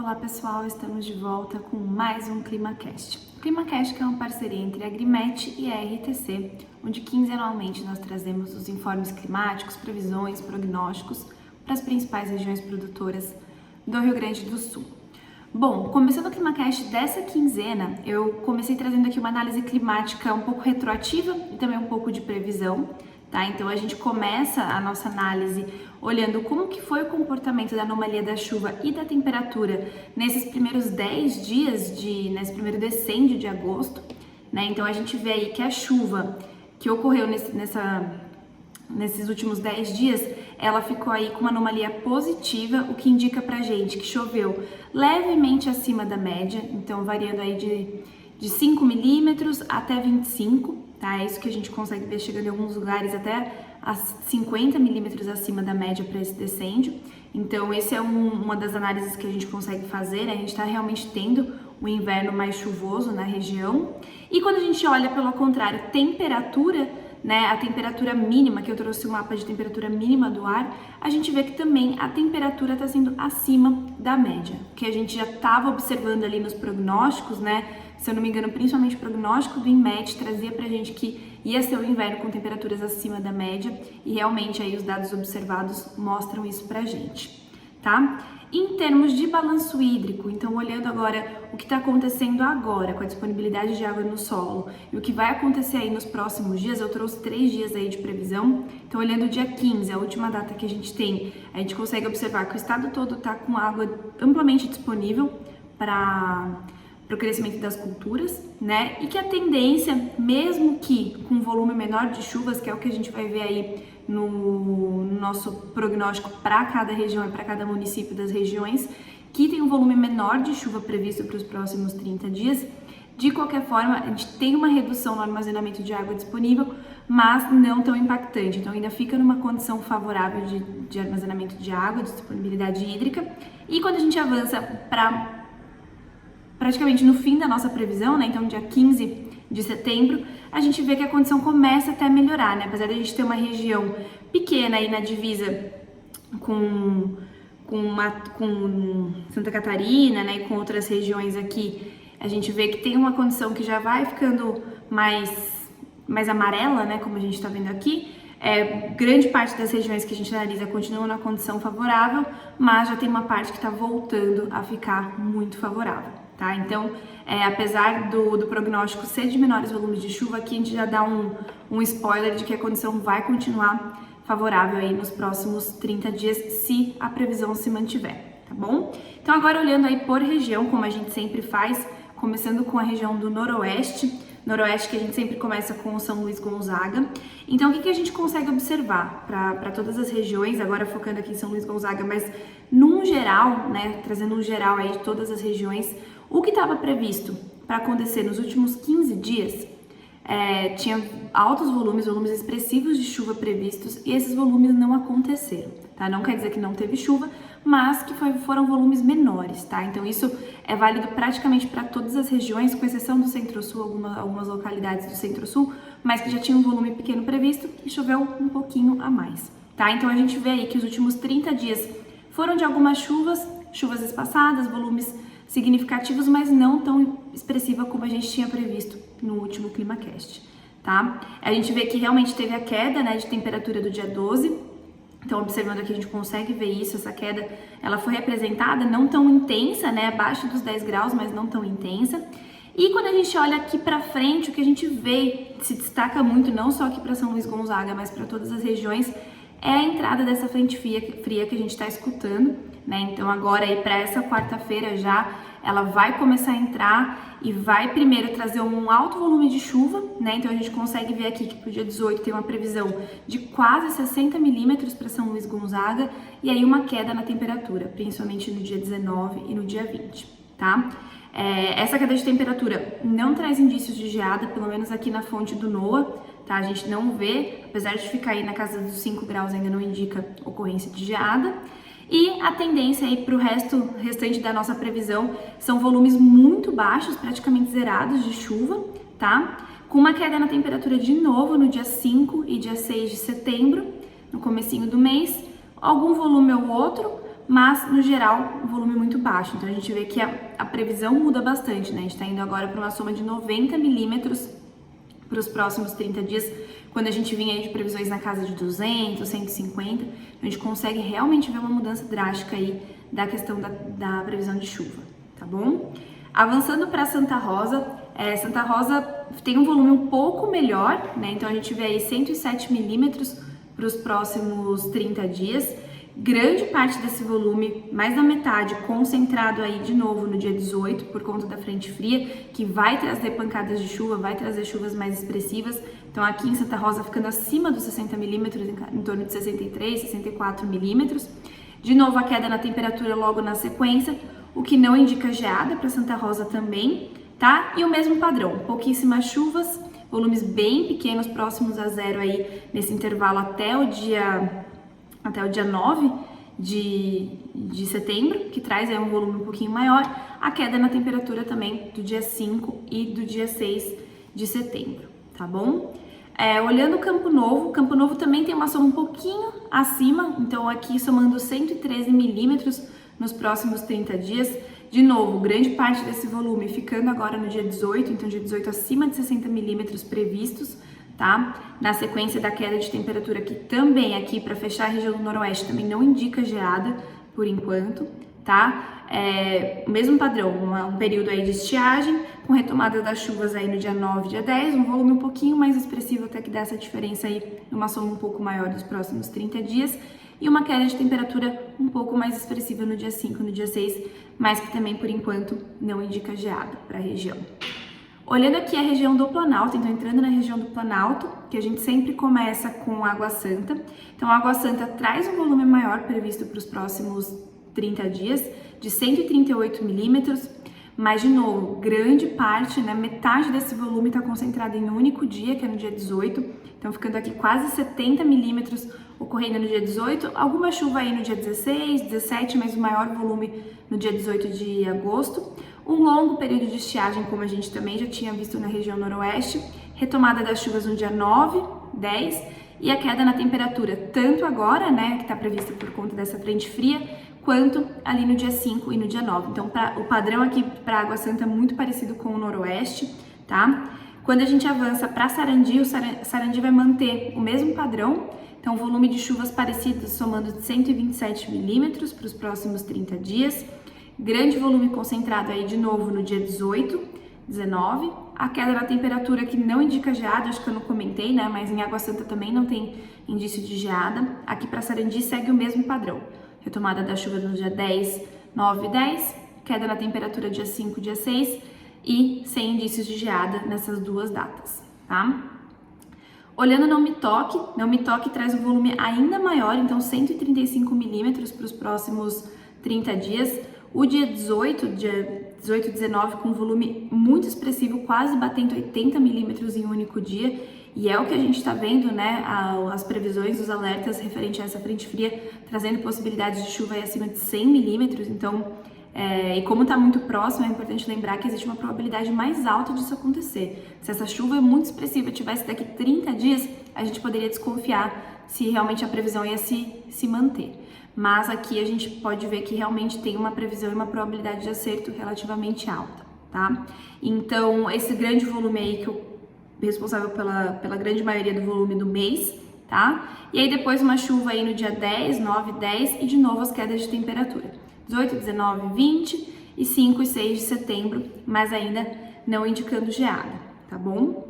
Olá pessoal, estamos de volta com mais um ClimaCast. O ClimaCast que é uma parceria entre a Agrimet e a RTC, onde quinzenalmente nós trazemos os informes climáticos, previsões, prognósticos para as principais regiões produtoras do Rio Grande do Sul. Bom, começando o ClimaCast dessa quinzena, eu comecei trazendo aqui uma análise climática um pouco retroativa e também um pouco de previsão, tá? Então a gente começa a nossa análise olhando como que foi o comportamento da anomalia da chuva e da temperatura nesses primeiros 10 dias, nesse primeiro decêndio de agosto, né? Então a gente vê aí que a chuva que ocorreu nesses últimos 10 dias, ela ficou aí com uma anomalia positiva, o que indica pra gente que choveu levemente acima da média, então variando aí de 5 milímetros até 25, tá? É isso que a gente consegue ver, chegando em alguns lugares até a 50 milímetros acima da média para esse decêndio. Então esse é uma das análises que a gente consegue fazer, né? A gente está realmente tendo um inverno mais chuvoso na região. E quando a gente olha pelo contrário, temperatura, né, a temperatura mínima, que eu trouxe um mapa de temperatura mínima do ar, a gente vê que também a temperatura está sendo acima da média, que a gente já estava observando ali nos prognósticos, né? Se eu não me engano, principalmente o prognóstico do INMET trazia pra gente que ia ser o inverno com temperaturas acima da média e realmente aí os dados observados mostram isso pra gente, tá? Em termos de balanço hídrico, então olhando agora o que está acontecendo agora com a disponibilidade de água no solo e o que vai acontecer aí nos próximos dias, eu trouxe 3 dias aí de previsão. Então olhando o dia 15, a última data que a gente tem, a gente consegue observar que o estado todo está com água amplamente disponível para o crescimento das culturas, né? E que a tendência, mesmo que com um volume menor de chuvas, que é o que a gente vai ver aí no nosso prognóstico para cada região e para cada município das regiões, que tem um volume menor de chuva previsto para os próximos 30 dias, de qualquer forma, a gente tem uma redução no armazenamento de água disponível, mas não tão impactante. Então ainda fica numa condição favorável de armazenamento de água, de disponibilidade hídrica. E quando a gente avança para praticamente no fim da nossa previsão, né, então dia 15 de setembro, a gente vê que a condição começa até a melhorar, né, apesar de a gente ter uma região pequena aí na divisa com Santa Catarina, né, e com outras regiões aqui, a gente vê que tem uma condição que já vai ficando mais amarela, né, como a gente está vendo aqui. Grande parte das regiões que a gente analisa continuam na condição favorável, mas já tem uma parte que está voltando a ficar muito favorável, tá? Então, apesar do prognóstico ser de menores volumes de chuva, aqui a gente já dá um spoiler de que a condição vai continuar favorável aí nos próximos 30 dias, se a previsão se mantiver, tá bom? Então, agora olhando aí por região, como a gente sempre faz, começando com a região do Noroeste que a gente sempre começa com o São Luís Gonzaga. Então, o que a gente consegue observar para todas as regiões, agora focando aqui em São Luís Gonzaga, mas num geral, né, trazendo um geral aí de todas as regiões, o que estava previsto para acontecer nos últimos 15 dias, tinha altos volumes expressivos de chuva previstos e esses volumes não aconteceram, tá? Não quer dizer que não teve chuva, mas que foram volumes menores, tá? Então isso é válido praticamente para todas as regiões, com exceção do Centro-Sul, algumas localidades do Centro-Sul, mas que já tinha um volume pequeno previsto e choveu um pouquinho a mais, tá? Então a gente vê aí que os últimos 30 dias foram de algumas chuvas espaçadas, volumes significativos, mas não tão expressiva como a gente tinha previsto no último ClimaCast, tá? A gente vê que realmente teve a queda, né, de temperatura do dia 12, então observando aqui a gente consegue ver isso, essa queda, ela foi representada não tão intensa, né, abaixo dos 10 graus, mas não tão intensa. E quando a gente olha aqui para frente, o que a gente vê se destaca muito, não só aqui para São Luís Gonzaga, mas para todas as regiões, é a entrada dessa frente fria que a gente está escutando, né? Então agora aí para essa quarta-feira já ela vai começar a entrar e vai primeiro trazer um alto volume de chuva, né? Então a gente consegue ver aqui que pro dia 18 tem uma previsão de quase 60 milímetros para São Luís Gonzaga e aí uma queda na temperatura, principalmente no dia 19 e no dia 20, tá? Essa queda de temperatura não traz indícios de geada, pelo menos aqui na fonte do NOAA, tá? A gente não vê, apesar de ficar aí na casa dos 5 graus, ainda não indica ocorrência de geada. E a tendência aí para o restante da nossa previsão são volumes muito baixos, praticamente zerados de chuva, tá? Com uma queda na temperatura de novo no dia 5 e dia 6 de setembro, no comecinho do mês, algum volume ou outro, mas no geral, um volume muito baixo. Então a gente vê que a previsão muda bastante, né? A gente está indo agora para uma soma de 90 milímetros para os próximos 30 dias, quando a gente vinha aí de previsões na casa de 200, 150, a gente consegue realmente ver uma mudança drástica aí da questão da previsão de chuva, tá bom? Avançando para Santa Rosa, Santa Rosa tem um volume um pouco melhor, né? Então a gente vê aí 107 milímetros para os próximos 30 dias. Grande parte desse volume, mais da metade, concentrado aí de novo no dia 18, por conta da frente fria, que vai trazer pancadas de chuva, vai trazer chuvas mais expressivas. Então aqui em Santa Rosa ficando acima dos 60 milímetros, em torno de 63, 64 milímetros. De novo a queda na temperatura logo na sequência, o que não indica geada para Santa Rosa também, tá? E o mesmo padrão, pouquíssimas chuvas, volumes bem pequenos, próximos a zero aí nesse intervalo até o dia 9 de setembro, que traz aí um volume um pouquinho maior, a queda na temperatura também do dia 5 e do dia 6 de setembro, tá bom? Olhando o Campo Novo também tem uma soma um pouquinho acima, então aqui somando 113 milímetros nos próximos 30 dias. De novo, grande parte desse volume ficando agora no dia 18, então dia 18 acima de 60 milímetros previstos, tá? Na sequência da queda de temperatura que também aqui para fechar a região do noroeste também não indica geada por enquanto, tá? O mesmo padrão, um período aí de estiagem, com retomada das chuvas aí no dia 9, dia 10, um volume um pouquinho mais expressivo até que dá essa diferença aí, numa soma um pouco maior dos próximos 30 dias, e uma queda de temperatura um pouco mais expressiva no dia 5, no dia 6, mas que também por enquanto não indica geada para a região. Olhando aqui a região do Planalto, então entrando na região do Planalto, que a gente sempre começa com Água Santa. Então a Água Santa traz um volume maior previsto para os próximos 30 dias, de 138 milímetros, mas de novo, grande parte, né, metade desse volume está concentrado em um único dia, que é no dia 18, então ficando aqui quase 70 milímetros ocorrendo no dia 18, alguma chuva aí no dia 16, 17, mas o maior volume no dia 18 de agosto. Um longo período de estiagem, como a gente também já tinha visto na região noroeste, retomada das chuvas no dia 9, 10 e a queda na temperatura, tanto agora, né, que está prevista por conta dessa frente fria, quanto ali no dia 5 e no dia 9. Então, o padrão aqui para Água Santa é muito parecido com o noroeste, tá? Quando a gente avança para Sarandi, o Sarandi vai manter o mesmo padrão, então volume de chuvas parecidos, somando de 127 milímetros para os próximos 30 dias. Grande volume concentrado aí de novo no dia 18, 19. A queda na temperatura que não indica geada, acho que eu não comentei, né? Mas em Água Santa também não tem indício de geada. Aqui para Sarandi segue o mesmo padrão. Retomada da chuva no dia 10, 9 e 10. Queda na temperatura dia 5, dia 6. E sem indícios de geada nessas duas datas, tá? Olhando no Não Me Toque traz um volume ainda maior, então 135 milímetros para os próximos 30 dias. O dia 18 e 19 com volume muito expressivo, quase batendo 80 milímetros em um único dia. E é o que a gente está vendo, né? As previsões, os alertas referente a essa frente fria, trazendo possibilidades de chuva aí acima de 100 milímetros. Então, e como está muito próximo, é importante lembrar que existe uma probabilidade mais alta disso acontecer. Se essa chuva é muito expressiva tivesse daqui 30 dias, a gente poderia desconfiar se realmente a previsão ia se manter. Mas aqui a gente pode ver que realmente tem uma previsão e uma probabilidade de acerto relativamente alta, tá? Então, esse grande volume aí que eu responsável pela grande maioria do volume do mês, tá? E aí depois uma chuva aí no dia 10, 9, 10 e de novo as quedas de temperatura. 18, 19, 20 e 5 e 6 de setembro, mas ainda não indicando geada, tá bom?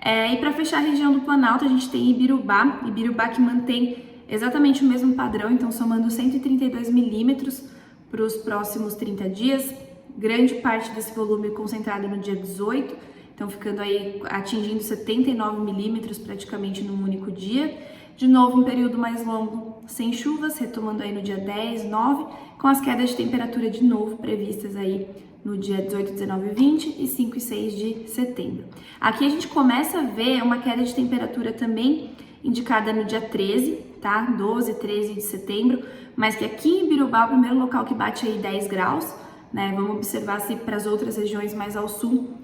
E para fechar a região do Planalto, a gente tem Ibirubá que mantém exatamente o mesmo padrão, então somando 132 milímetros para os próximos 30 dias, grande parte desse volume concentrado no dia 18, então ficando aí atingindo 79 milímetros praticamente num único dia. De novo, um período mais longo sem chuvas, retomando aí no dia 10, 9, com as quedas de temperatura de novo previstas aí no dia 18, 19 e 20 e 5 e 6 de setembro. Aqui a gente começa a ver uma queda de temperatura também indicada no dia 13, tá? 12, 13 de setembro, mas que aqui em Ibirubá é o primeiro local que bate aí 10 graus, né? Vamos observar se para as outras regiões mais ao sul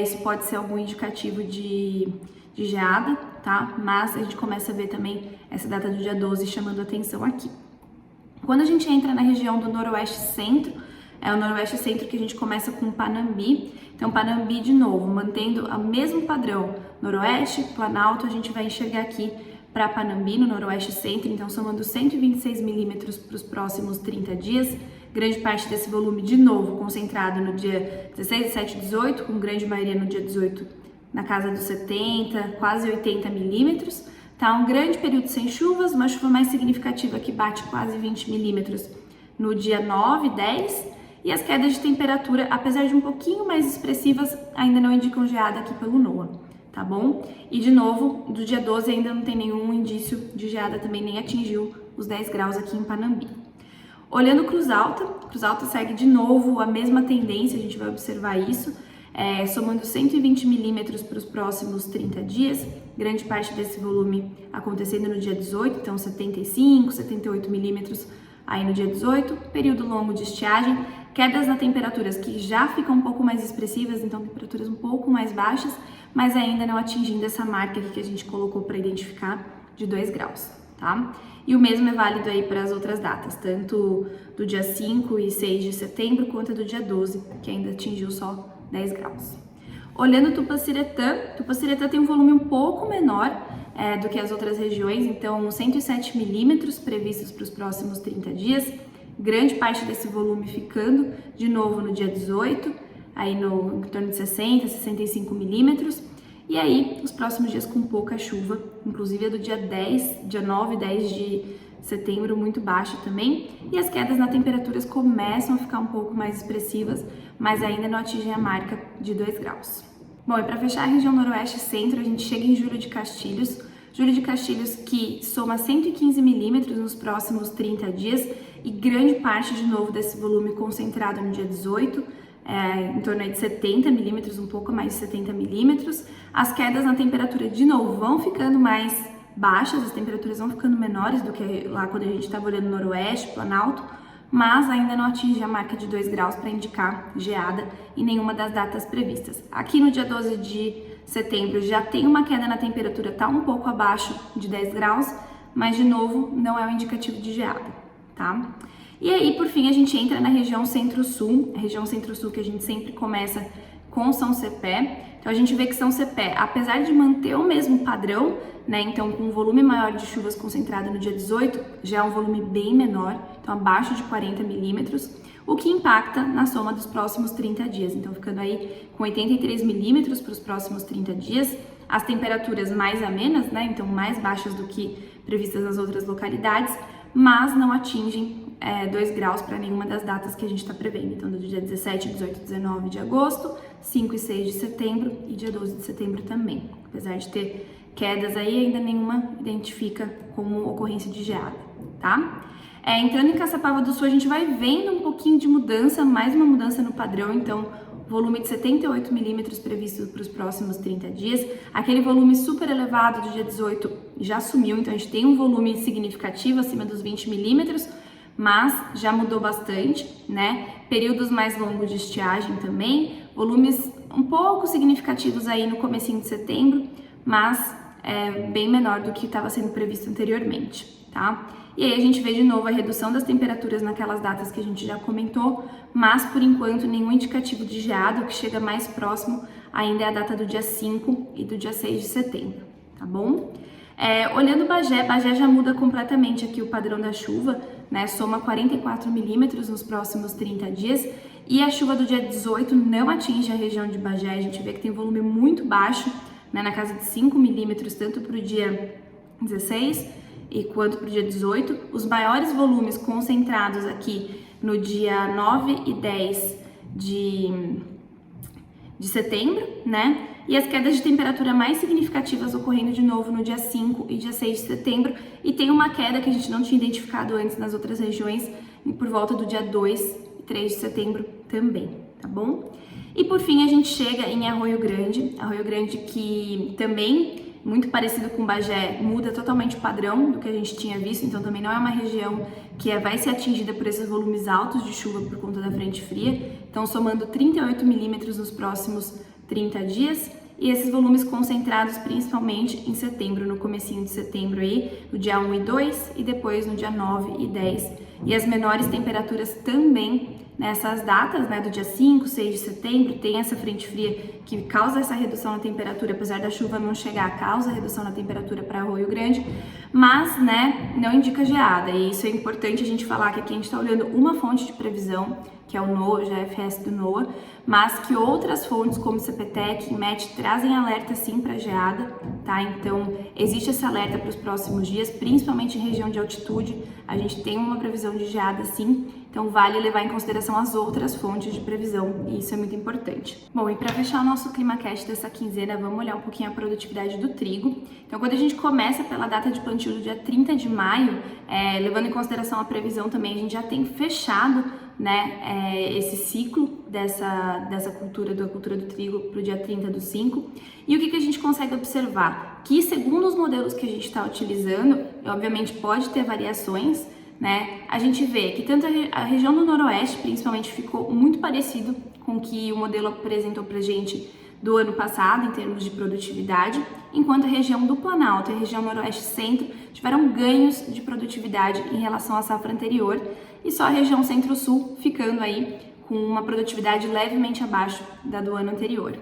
isso pode ser algum indicativo de geada, tá? Mas a gente começa a ver também essa data do dia 12 chamando atenção aqui, Quando a gente entra na região do Noroeste Centro, é o Noroeste Centro que a gente começa com Panambi. Então, Panambi, de novo, mantendo o mesmo padrão, Noroeste, Planalto, a gente vai enxergar aqui para Panambi, no Noroeste Centro, então somando 126 milímetros para os próximos 30 dias. Grande parte desse volume, de novo, concentrado no dia 16, 17, 18, com grande maioria no dia 18 na casa dos 70, quase 80 milímetros. Tá um grande período sem chuvas, uma chuva mais significativa que bate quase 20 milímetros no dia 9, 10. E as quedas de temperatura, apesar de um pouquinho mais expressivas, ainda não indicam geada aqui pelo NOAA, tá bom? E de novo, do dia 12 ainda não tem nenhum indício de geada, também nem atingiu os 10 graus aqui em Panambi. Olhando Cruz Alta segue de novo a mesma tendência, a gente vai observar isso, somando 120 milímetros para os próximos 30 dias, grande parte desse volume acontecendo no dia 18, então 75, 78 milímetros aí no dia 18, período longo de estiagem, quedas nas temperaturas que já ficam um pouco mais expressivas, então temperaturas um pouco mais baixas, mas ainda não atingindo essa marca aqui que a gente colocou para identificar de 2 graus, tá? E o mesmo é válido aí para as outras datas, tanto do dia 5 e 6 de setembro, quanto do dia 12, que ainda atingiu só 10 graus. Olhando Tupaciretã tem um volume um pouco menor do que as outras regiões, então 107 milímetros previstos para os próximos 30 dias, grande parte desse volume ficando de novo no dia 18, aí em torno de 60, 65 milímetros, e aí os próximos dias com pouca chuva, inclusive a do dia 9 e 10 de setembro muito baixa também, e as quedas nas temperaturas começam a ficar um pouco mais expressivas, mas ainda não atingem a marca de 2 graus. Bom, e para fechar a região Noroeste Centro, a gente chega em Júlio de Castilhos que soma 115 milímetros nos próximos 30 dias e grande parte de novo desse volume concentrado no dia 18, em torno aí de 70 milímetros, um pouco mais de 70 milímetros. As quedas na temperatura de novo vão ficando mais baixas, as temperaturas vão ficando menores do que lá quando a gente estava olhando Noroeste, Planalto, mas ainda não atinge a marca de 2 graus para indicar geada em nenhuma das datas previstas. Aqui no dia 12 de setembro já tem uma queda na temperatura, está um pouco abaixo de 10 graus, mas de novo não é um indicativo de geada, tá? E aí, por fim, a gente entra na região Centro-Sul, a região Centro-Sul que a gente sempre começa com São Cepé. Então a gente vê que São Cepé, apesar de manter o mesmo padrão, né, então com um volume maior de chuvas concentrado no dia 18, já é um volume bem menor, então abaixo de 40 milímetros, o que impacta na soma dos próximos 30 dias. Então ficando aí com 83 milímetros para os próximos 30 dias, as temperaturas mais amenas, né, então mais baixas do que previstas nas outras localidades, mas não atingem 2 graus para nenhuma das datas que a gente está prevendo. Então, do dia 17, 18, 19 de agosto, 5 e 6 de setembro e dia 12 de setembro também. Apesar de ter quedas aí, ainda nenhuma identifica como ocorrência de geada, tá? Entrando em Caçapava do Sul, a gente vai vendo um pouquinho de mudança, mais uma mudança no padrão, então volume de 78 milímetros previsto para os próximos 30 dias. Aquele volume super elevado do dia 18 já sumiu, então a gente tem um volume significativo acima dos 20 milímetros, mas já mudou bastante, né? Períodos mais longos de estiagem também, volumes um pouco significativos aí no comecinho de setembro, mas bem menor do que estava sendo previsto anteriormente, tá? E aí a gente vê de novo a redução das temperaturas naquelas datas que a gente já comentou, mas por enquanto nenhum indicativo de geada. O que chega mais próximo ainda é a data do dia 5 e do dia 6 de setembro, tá bom? Olhando Bagé já muda completamente aqui o padrão da chuva, né? Soma 44 milímetros nos próximos 30 dias e a chuva do dia 18 não atinge a região de Bagé. A gente vê que tem volume muito baixo, né? Na casa de 5 milímetros, tanto para o dia 16 e quanto para o dia 18. Os maiores volumes concentrados aqui no dia 9 e 10 de setembro, né? E as quedas de temperatura mais significativas ocorrendo de novo no dia 5 e dia 6 de setembro. E tem uma queda que a gente não tinha identificado antes nas outras regiões, por volta do dia 2 e 3 de setembro também, tá bom? E por fim a gente chega em Arroio Grande que também, muito parecido com Bagé, muda totalmente o padrão do que a gente tinha visto, então também não é uma região que vai ser atingida por esses volumes altos de chuva por conta da frente fria, então somando 38 milímetros nos próximos 30 dias e esses volumes concentrados principalmente em setembro, no comecinho de setembro aí, no dia 1 e 2 e depois no dia 9 e 10. E as menores temperaturas também nessas datas, né, do dia 5, 6 de setembro, tem essa frente fria que causa essa redução na temperatura, apesar da chuva não chegar, causa redução na temperatura para Arroio Grande, mas, né, não indica geada, e isso é importante a gente falar que aqui a gente está olhando uma fonte de previsão, que é o NOAA, o GFS do NOAA, mas que outras fontes como CPTEC e MET trazem alerta sim para geada, tá? Então, existe esse alerta para os próximos dias, principalmente em região de altitude, a gente tem uma previsão de geada sim, então vale levar em consideração as outras fontes de previsão, e isso é muito importante. Bom, e para fechar o nosso ClimaCast dessa quinzena, vamos olhar um pouquinho a produtividade do trigo. Então, quando a gente começa pela data de plantio do dia 30 de maio, levando em consideração a previsão também, a gente já tem fechado, né, esse ciclo dessa cultura do trigo para o dia 30 do 5. E o que a gente consegue observar? Que segundo os modelos que a gente está utilizando, e obviamente pode ter variações, né, a gente vê que tanto a região do Noroeste, principalmente, ficou muito parecido com o que o modelo apresentou para a gente do ano passado, em termos de produtividade, enquanto a região do Planalto e a região Noroeste Centro tiveram ganhos de produtividade em relação à safra anterior, e só a região Centro-Sul ficando aí com uma produtividade levemente abaixo da do ano anterior.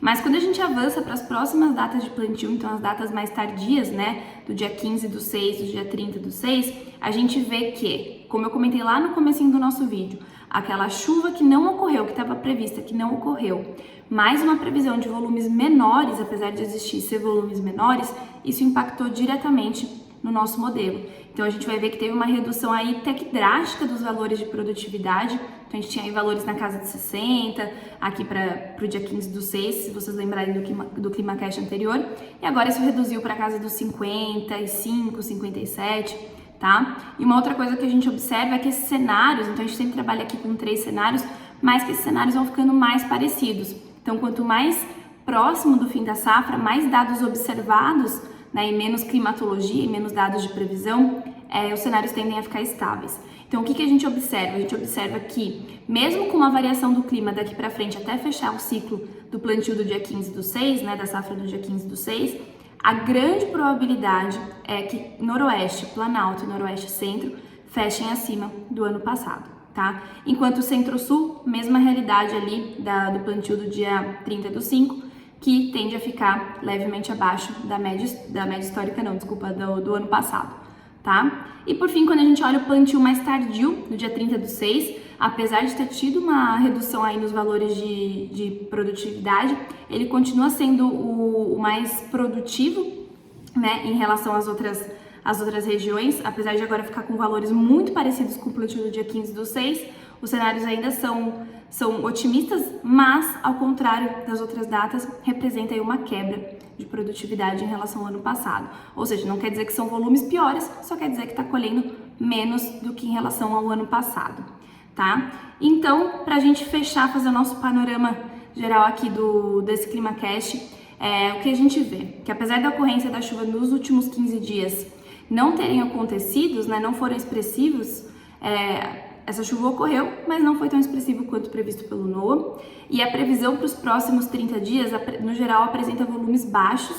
Mas quando a gente avança para as próximas datas de plantio, então as datas mais tardias, né, do dia 15 do 6, do dia 30 do 6, a gente vê que, como eu comentei lá no comecinho do nosso vídeo, aquela chuva que não ocorreu, que estava prevista, que não ocorreu, mais uma previsão de volumes menores, apesar de existir ser volumes menores, isso impactou diretamente no nosso modelo. Então a gente vai ver que teve uma redução aí até que drástica dos valores de produtividade. Então a gente tinha aí valores na casa de 60, aqui para o dia 15 do 6, se vocês lembrarem do ClimaCast anterior, e agora isso reduziu para a casa dos 55, 57, tá? E uma outra coisa que a gente observa é que esses cenários, então a gente sempre trabalha aqui com 3 cenários, mas que esses cenários vão ficando mais parecidos. Então quanto mais próximo do fim da safra, mais dados observados, né, e menos climatologia e menos dados de previsão, os cenários tendem a ficar estáveis. Então, o que a gente observa? A gente observa que, mesmo com uma variação do clima daqui para frente, até fechar o ciclo do plantio do dia 15 do 6, né, da safra do dia 15 do 6, a grande probabilidade é que Noroeste, Planalto e Noroeste Centro fechem acima do ano passado, tá? Enquanto o Centro-Sul, mesma realidade ali do plantio do dia 30 do 5, que tende a ficar levemente abaixo da média histórica, não, desculpa, do ano passado, tá? E por fim, quando a gente olha o plantio mais tardio, no dia 30 do 6, apesar de ter tido uma redução aí nos valores de produtividade, ele continua sendo o mais produtivo, né, em relação às outras regiões, apesar de agora ficar com valores muito parecidos com o plantio do dia 15 do 6, os cenários ainda são otimistas, mas, ao contrário das outras datas, representa aí uma quebra de produtividade em relação ao ano passado. Ou seja, não quer dizer que são volumes piores, só quer dizer que está colhendo menos do que em relação ao ano passado, tá? Então, para a gente fechar, fazer o nosso panorama geral aqui desse ClimaCast, o que a gente vê? Que apesar da ocorrência da chuva nos últimos 15 dias não terem acontecido, né, não foram expressivos, essa chuva ocorreu, mas não foi tão expressivo quanto previsto pelo NOAA. E a previsão para os próximos 30 dias, no geral, apresenta volumes baixos,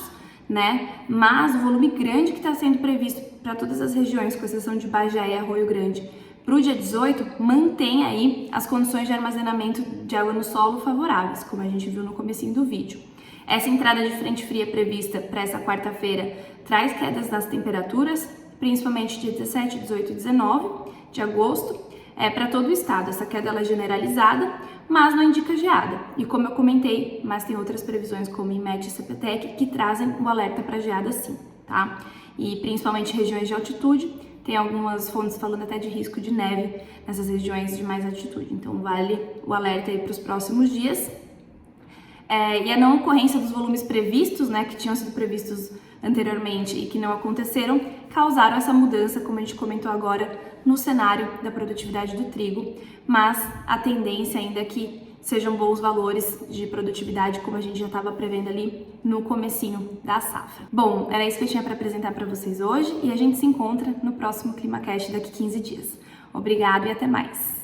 né? Mas o volume grande que está sendo previsto para todas as regiões, com exceção de Bagé e Arroio Grande, para o dia 18, mantém aí as condições de armazenamento de água no solo favoráveis, como a gente viu no comecinho do vídeo. Essa entrada de frente fria prevista para essa quarta-feira traz quedas das temperaturas, principalmente dia 17, 18 e 19 de agosto, para todo o estado. Essa queda ela é generalizada, mas não indica geada. E como eu comentei, mas tem outras previsões como IMET e CPTEC que trazem o alerta para geada sim, tá? E principalmente regiões de altitude, tem algumas fontes falando até de risco de neve nessas regiões de mais altitude. Então vale o alerta aí para os próximos dias. E a não ocorrência dos volumes previstos, né, que tinham sido previstos anteriormente e que não aconteceram, causaram essa mudança, como a gente comentou agora, no cenário da produtividade do trigo, mas a tendência ainda é que sejam bons valores de produtividade, como a gente já estava prevendo ali no comecinho da safra. Bom, era isso que eu tinha para apresentar para vocês hoje e a gente se encontra no próximo ClimaCast daqui 15 dias. Obrigado e até mais!